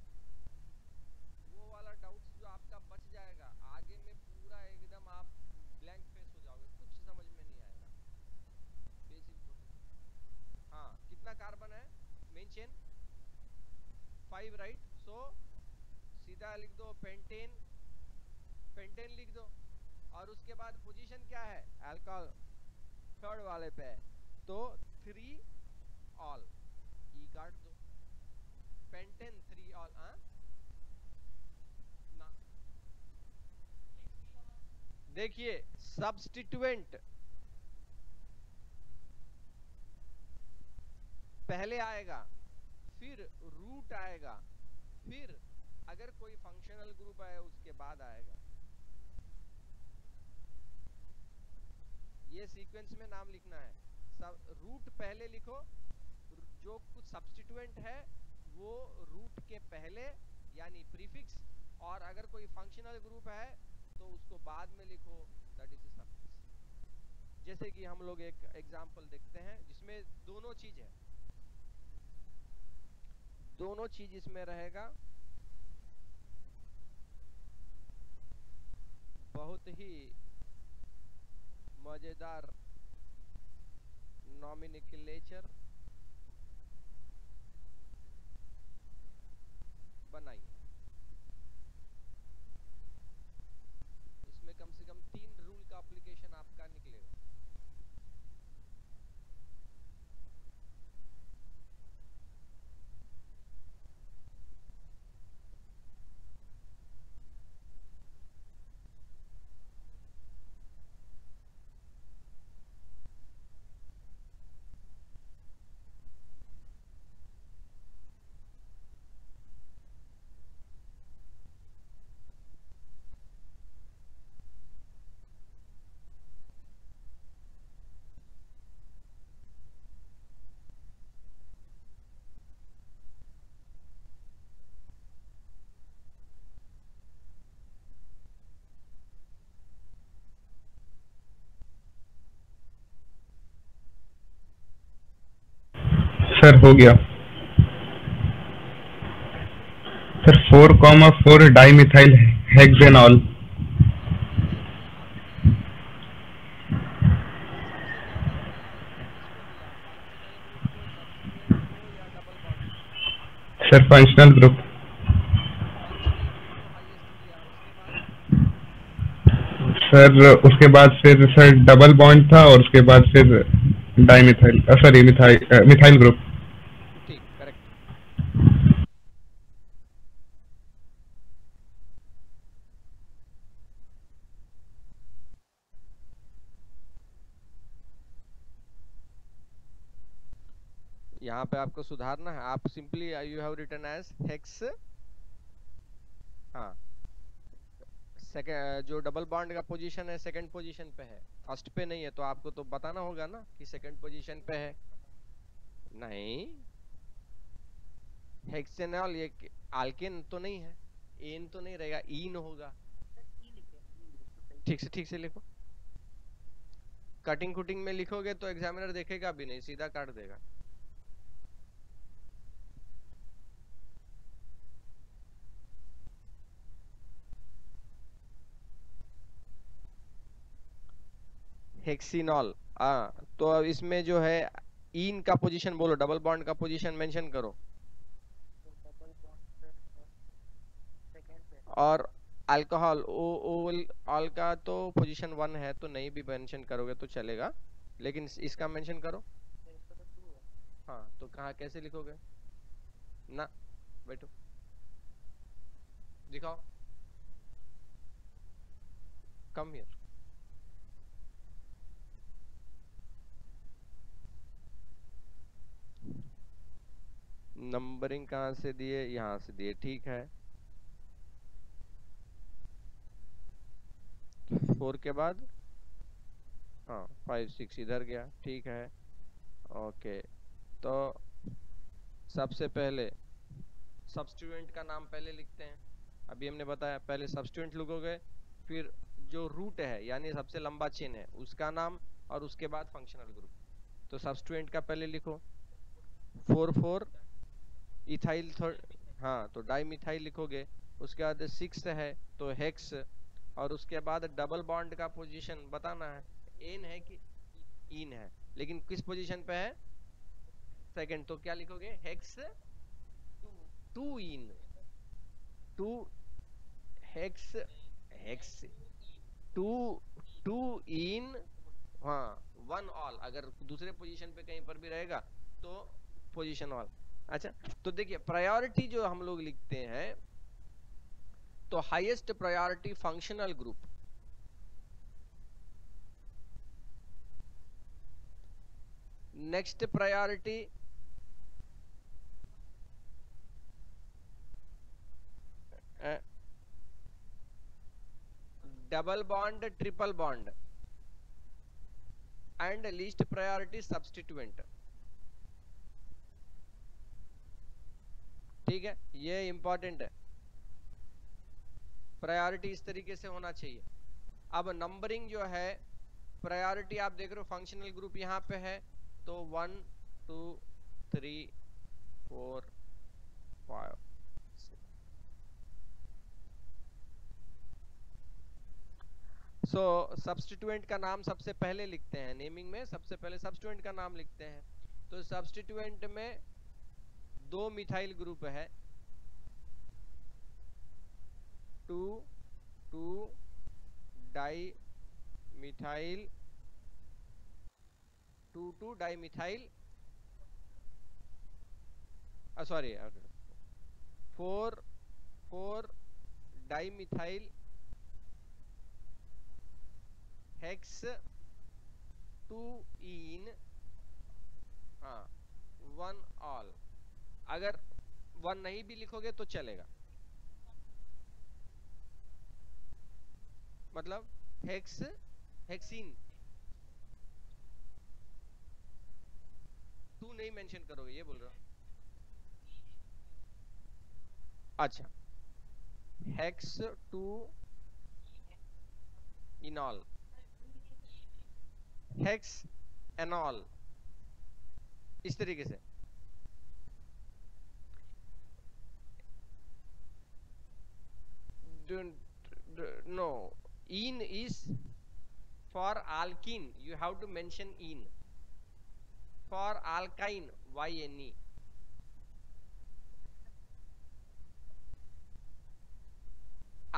वो वाला डाउट्स जो आपका बच जाएगा, आगे में पूरा एकदम आप ब्लैंक फेस हो जाओगे, कुछ समझ में नहीं आएगा। बेसिक, हाँ, कितना कार्बन है मेन चेन, 5 राइट, सो सीधा लिख दो पेंटेन, पेंटेन लिख दो, और उसके बाद पोजीशन क्या है, अल्कोहल थर्ड वाले पे, तो 3 ऑल, ई काट दो, पेंटेन 3 ऑल, ना देखिए सब्स्टिट्यूएंट पहले आएगा, फिर रूट आएगा, फिर अगर कोई फंक्शनल ग्रुप है उसके बाद आएगा। ये सीक्वेंस में नाम लिखना है। सब रूट पहले लिखो, जो कुछ सब्स्टिट्यूएंट है वो रूट के पहले यानी प्रीफिक्स, और अगर कोई फंक्शनल ग्रुप है तो उसको बाद में लिखो, दैट इज सफिक्स। जैसे कि हम लोग एक एग्जांपल देखते हैं जिसमें दोनों चीज है, दोनों चीज इसमें रहेगा। बहुत ही मजेदार नॉमिनिक्लेचर बनाइए। इसमें कम से कम 3 रूल का एप्लीकेशन आपका निकलेगा। सर हो गया सर। 4,4 dimethyl hexanol. सबसे ज्यादा प्रायोरिटी किसको दिया, फंक्शनल ग्रुप को, सब्स्टिट्यूएंट को, या डबल बॉन्ड को? Sir functional group. Functional group को हाईएस्ट दिया। उसके बाद सर उसके बाद फिर सर डबल बॉन्ड था, और उसके बाद फिर डाइमिथाइल, सॉरी मिथाइल ग्रुप। ठीक, करेक्ट। यहाँ पे आपको सुधारना है। आप simply you have written as hex, हाँ, सेकंड जो डबल बॉन्ड का पोजीशन है सेकंड पोजीशन पे है, फर्स्ट पे नहीं है, तो आपको तो बताना होगा ना कि सेकंड पोजीशन पे है। नहीं, हेक्सेनॉल ये आल्केन तो नहीं है, एन तो नहीं रहेगा, ईन होगा। ठीक से लिखो। कटिंग कुटिंग में लिखोगे तो एग्जामिनर देखेगा भी नहीं, सीधा काट देगा। हेक्सिनॉल, तो अब इसमें जो है ईन का पोजीशन बोलो, डबल बॉन्ड का पोजीशन मेंशन करो। और अल्कोहल ओल ऑल का तो पोजीशन 1 है, तो नहीं भी मेंशन करोगे तो चलेगा, लेकिन इसका मेंशन करो। हाँ, तो कहाँ कैसे लिखोगे ना, बैठो दिखाओ, कम हियर। नंबरिंग कहाँ से दिए, यहाँ से दिए, ठीक है। 4 के बाद हाँ 5 6 इधर गया, ठीक है, ओके। तो सबसे पहले सब्स्टिट्यूएंट का नाम पहले लिखते हैं। अभी हमने बताया पहले सब्स्टिट्यूएंट लिखोगे, फिर जो रूट है यानी सबसे लंबा चेन है उसका नाम, और उसके बाद फंक्शनल ग्रुप। तो सब्स्टिट्यूएंट का पहले लिखो 4,4 इथाइल, हाँ, तो डाइमिथाइल लिखोगे। उसके बाद 6 है तो हेक्स, और उसके बाद डबल बॉन्ड का पोजीशन बताना है, एन है कि इन है, लेकिन किस पोजीशन पे है, सेकंड। तो क्या लिखोगे, हेक्स 2 इन, 2 हेक्स, हेक्स 2 2 इन, हाँ 1 ऑल। अगर दूसरे पोजीशन पे कहीं पर भी रहेगा तो पोजीशन ऑल। अच्छा, तो देखिए प्रायोरिटी जो हम लोग लिखते हैं, तो highest priority functional group, next priority double bond triple bond, and least priority substituent. ठीक है, ये इंपॉर्टेंट है, प्रायोरिटी इस तरीके से होना चाहिए। अब नंबरिंग जो है, प्रायोरिटी आप देख रहे हो फंक्शनल ग्रुप यहाँ पे है, तो 1 2 3 4 5 6। सो सब्स्टिट्यूएंट का नाम सबसे पहले लिखते हैं, नेमिंग में सबसे पहले सब्स्टिट्यूएंट का नाम लिखते हैं। तो सब्स्टिट्यूएंट में 2 मिथाइल ग्रुप है, 2 2 di methyl, 2 2 di methyl, sorry 4 4 di methyl hex 2 इन, हाँ 1 ऑल। अगर 1 नहीं भी लिखोगे तो चलेगा, मतलब हेक्स हेक्सीन 2 नहीं मेंशन करोगे, ये बोल रहा हूं। अच्छा, हेक्स 2 इनॉल, हेक्स एनॉल, इस तरीके से। No, ene is for alkene, you have to mention in. For alkyne, YNE.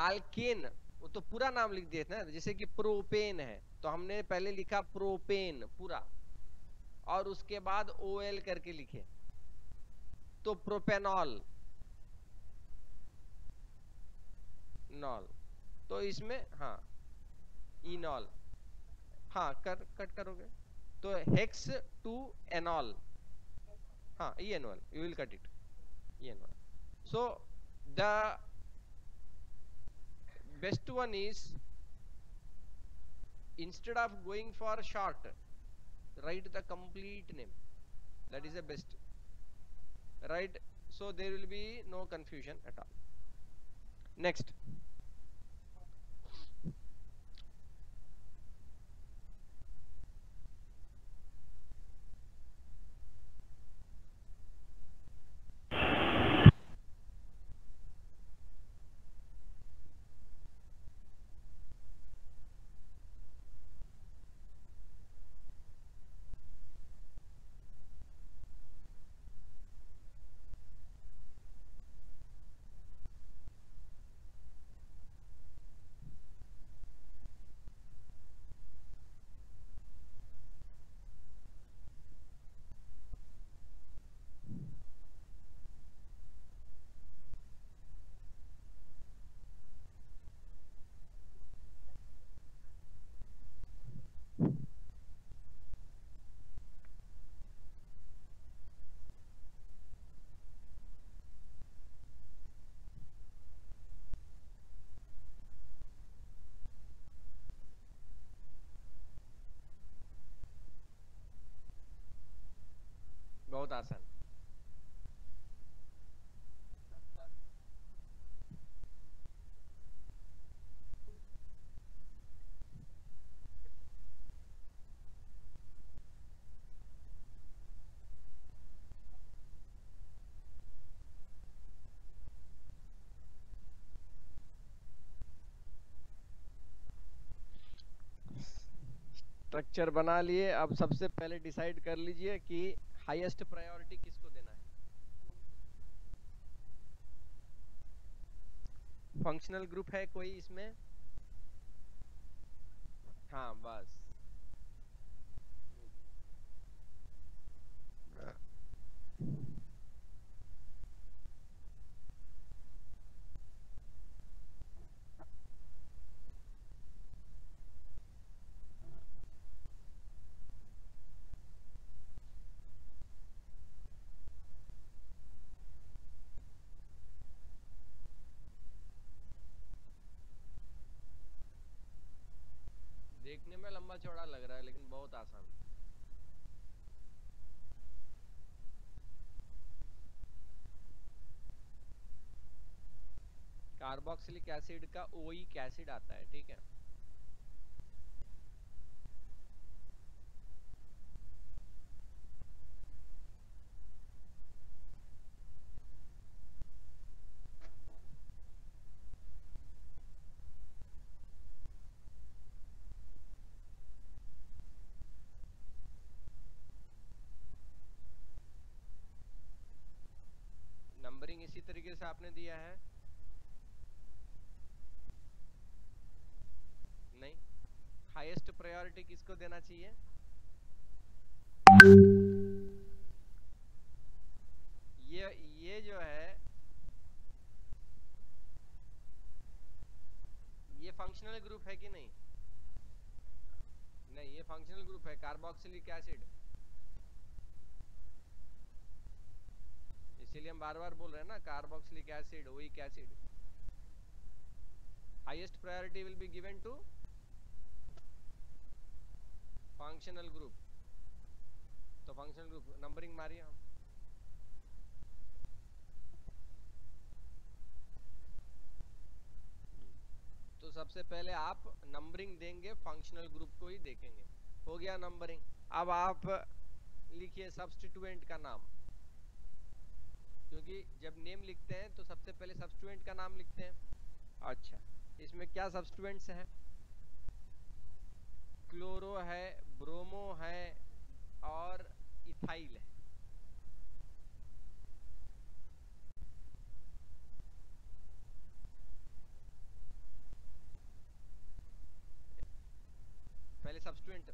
alkane वो तो पूरा नाम लिख दिया ना, जैसे कि प्रोपेन है तो हमने पहले लिखा प्रोपेन पूरा, और उसके बाद OL करके लिखे, तो प्रोपेनॉल नॉल। तो इसमें हाँ इनॉल, हाँ कट करोगे तो हेक्स 2 एनॉल, हाँ e enol, you will cut it e enol. So the best one is, instead of going for short, write the complete name, that is the best, right? So there will be no confusion at all. Next, बहुत आसान। स्ट्रक्चर बना लिए, अब सबसे पहले डिसाइड कर लीजिए कि हाईएस्ट प्रायोरिटी किसको देना है। फंक्शनल ग्रुप है कोई इसमें? हाँ बस, देखने में लंबा चौड़ा लग रहा है लेकिन बहुत आसान। कार्बोक्सिलिक एसिड का ओइक एसिड आता है, ठीक है। नंबरिंग इसी तरीके से आपने दिया है? नहीं। हाईएस्ट प्रायोरिटी किसको देना चाहिए? ये जो है ये फंक्शनल ग्रुप है कि नहीं? नहीं, ये फंक्शनल ग्रुप है कार्बोक्सिलिक एसिड। इसीलिए हम बार बार बोल रहे हैं ना carboxylic acid, oic acid. Highest priority will be given to functional group. तो फंक्शनल ग्रुप नंबरिंग मारिए हम। तो सबसे पहले आप नंबरिंग देंगे, फंक्शनल ग्रुप को ही देखेंगे। हो गया नंबरिंग। अब आप लिखिए सब्स्टिट्यूएंट का नाम, क्योंकि जब नेम लिखते हैं तो सबसे पहले सब्स्टिट्यूएंट का नाम लिखते हैं। अच्छा, इसमें क्या सब्स्टिट्यूएंट्स हैं? क्लोरो है, ब्रोमो है और इथाइल है। पहले सब्स्टिट्यूएंट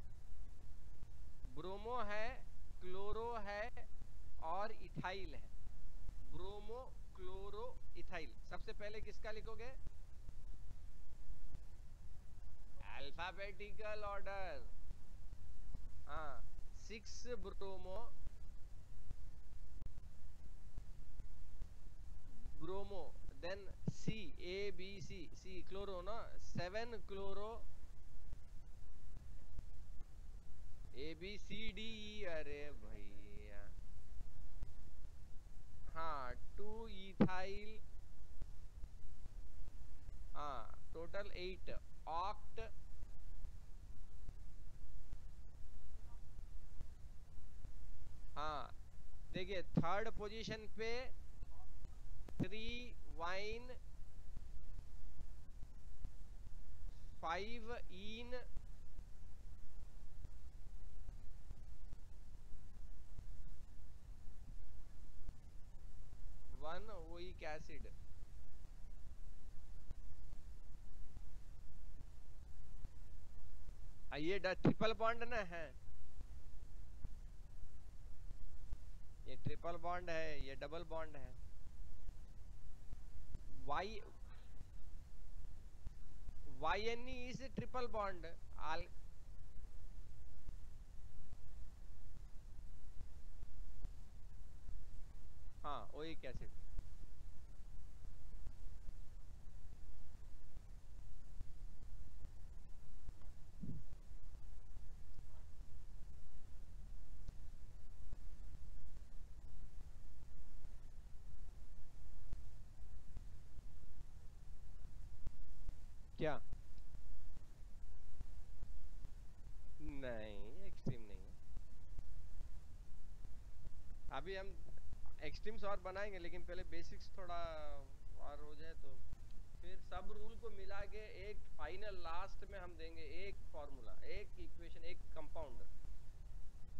ब्रोमो है, क्लोरो है और इथाइल है। Bromo, chloro, ethyl. सबसे पहले किसका लिखोगे? Alphabetical order. हाँ, 6 bromo, then C, A B C chloro ना, 7 क्लोरो, ABCDE। अरे भैया, हाँ 2 इथाइल, हाँ टोटल 8 ऑक्ट, हाँ देखिए थर्ड पोजीशन पे 3 वाइन, 5 इन, 1 ओइक एसिड। ये ट्रिपल बॉन्ड ना है, ये ट्रिपल बॉन्ड है, ये डबल बॉन्ड है। YNE is triple bond. हाँ ओइक एसिड। क्या? नहीं, एक्सट्रीम नहीं है। अभी हम एक्सट्रीम्स और बनाएंगे, लेकिन पहले बेसिक्स थोड़ा और हो जाए तो फिर सब रूल को मिला के एक फाइनल लास्ट में हम देंगे एक फॉर्मूला, एक इक्वेशन, एक कंपाउंड।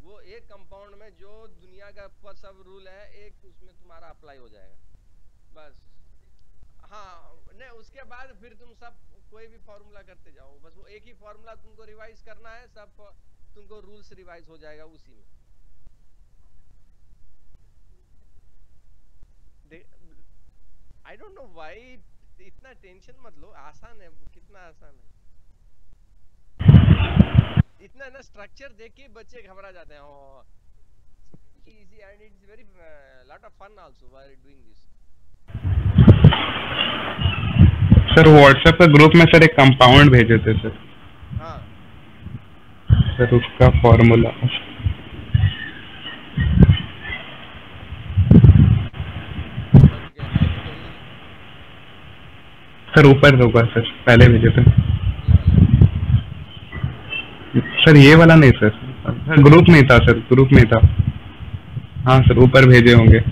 वो एक कंपाउंड में जो दुनिया का सब रूल है, एक उसमें तुम्हारा अप्लाई हो जाएगा बस। हाँ नहीं, उसके बाद फिर तुम सब कोई भी फॉर्मूला करते जाओ, बस वो एक ही फॉर्मूला तुमको रिवाइज करना है, सब तुमको रूल्स रिवाइज हो जाएगा उसी में। आई डोंट नो व्हाई इतना टेंशन मत लो, आसान है, कितना आसान है। इतना ना स्ट्रक्चर देख के बच्चे घबरा जाते हैं। Easy and it's very lot of fun also while doing this. Sir WhatsApp पे ग्रुप में सर एक कंपाउंड भेजे थे सर। हाँ सर उसका फॉर्मूला सर ऊपर होगा सर, पहले भेजे थे सर। ये वाला नहीं सर, सर ग्रुप में था सर, ग्रुप में था। हाँ सर ऊपर भेजे होंगे।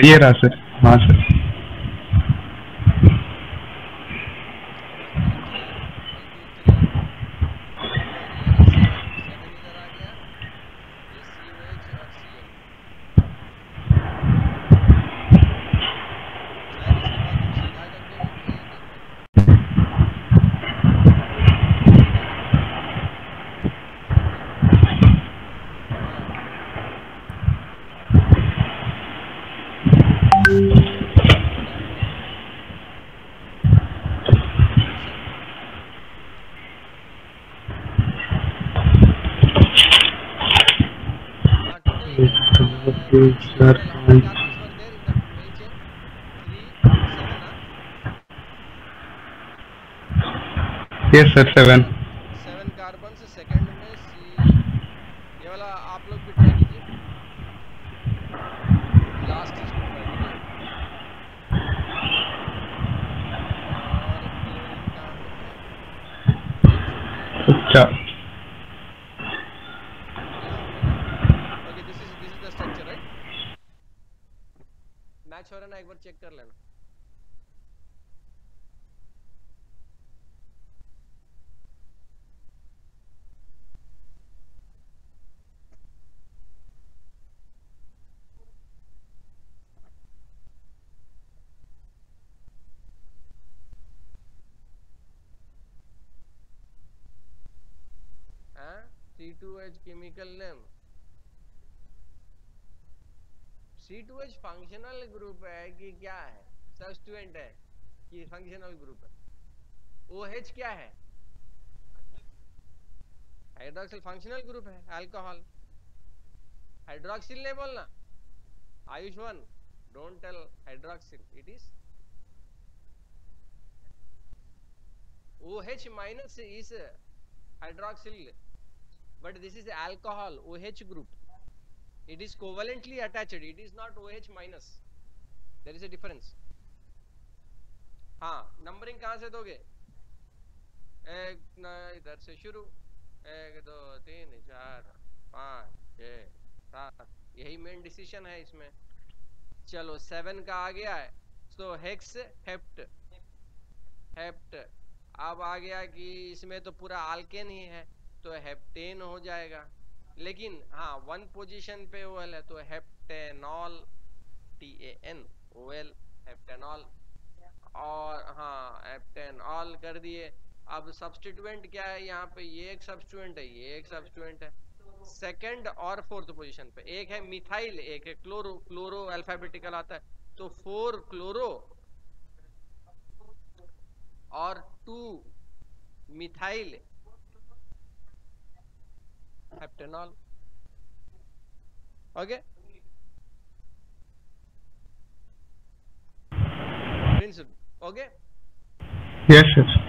ये रहा सर। हाँ सर। यस सर 7 कार्बन से सेकंड में सी, ये वाला आप लोग भी ट्राई कीजिए, लास्ट इसको ट्राई कीजिए। और क्लोरीन कहाँ पे है? अच्छा okay, this is the structure right. Match हो रहा है ना, एक बार चेक कर लेना। C2H chemical name, C2H functional group है कि क्या है, सब्स्टिट्यूएंट है कि फंक्शनल ग्रुप है? OH क्या है? हाइड्रोक्सिल फंक्शनल ग्रुप है, अल्कोहल। हाइड्रोक्सिल नहीं बोलना, Ayushman don't tell hydroxyl, it is OH minus is hydroxyl, but this is alcohol OH group. It is covalently attached, it is not OH minus, there is a difference. हाँ, नंबरिंग कहाँ से दोगे? एक ना इधर से शुरू, 1 2 3 4 5 6 7, यही मेन डिसीजन है इसमें। चलो 7 का आ गया है, सो हेक्स हेप्ट, हेप्ट। अब आ गया कि इसमें तो पूरा आल्केन ही है तो हेप्टेन हो जाएगा, लेकिन हाँ 1 पोजीशन पे ओएल है तो हेप्टेनॉल, TAN OL, हेप्टेनॉल। और हाँ हेप्टेनॉल कर दिए। अब सब्स्टिट्यूएंट क्या है यहाँ पे? ये एक सब्स्टिट्यूएंट है, ये एक सब्स्टिट्यूएंट है। सेकंड और फोर्थ पोजीशन पे एक है मिथाइल, एक है क्लोरो, क्लोरो अल्फाबेटिकल आता है तो 4 क्लोरो और 2 methyl heptanol. Okay Prince, okay yes sir.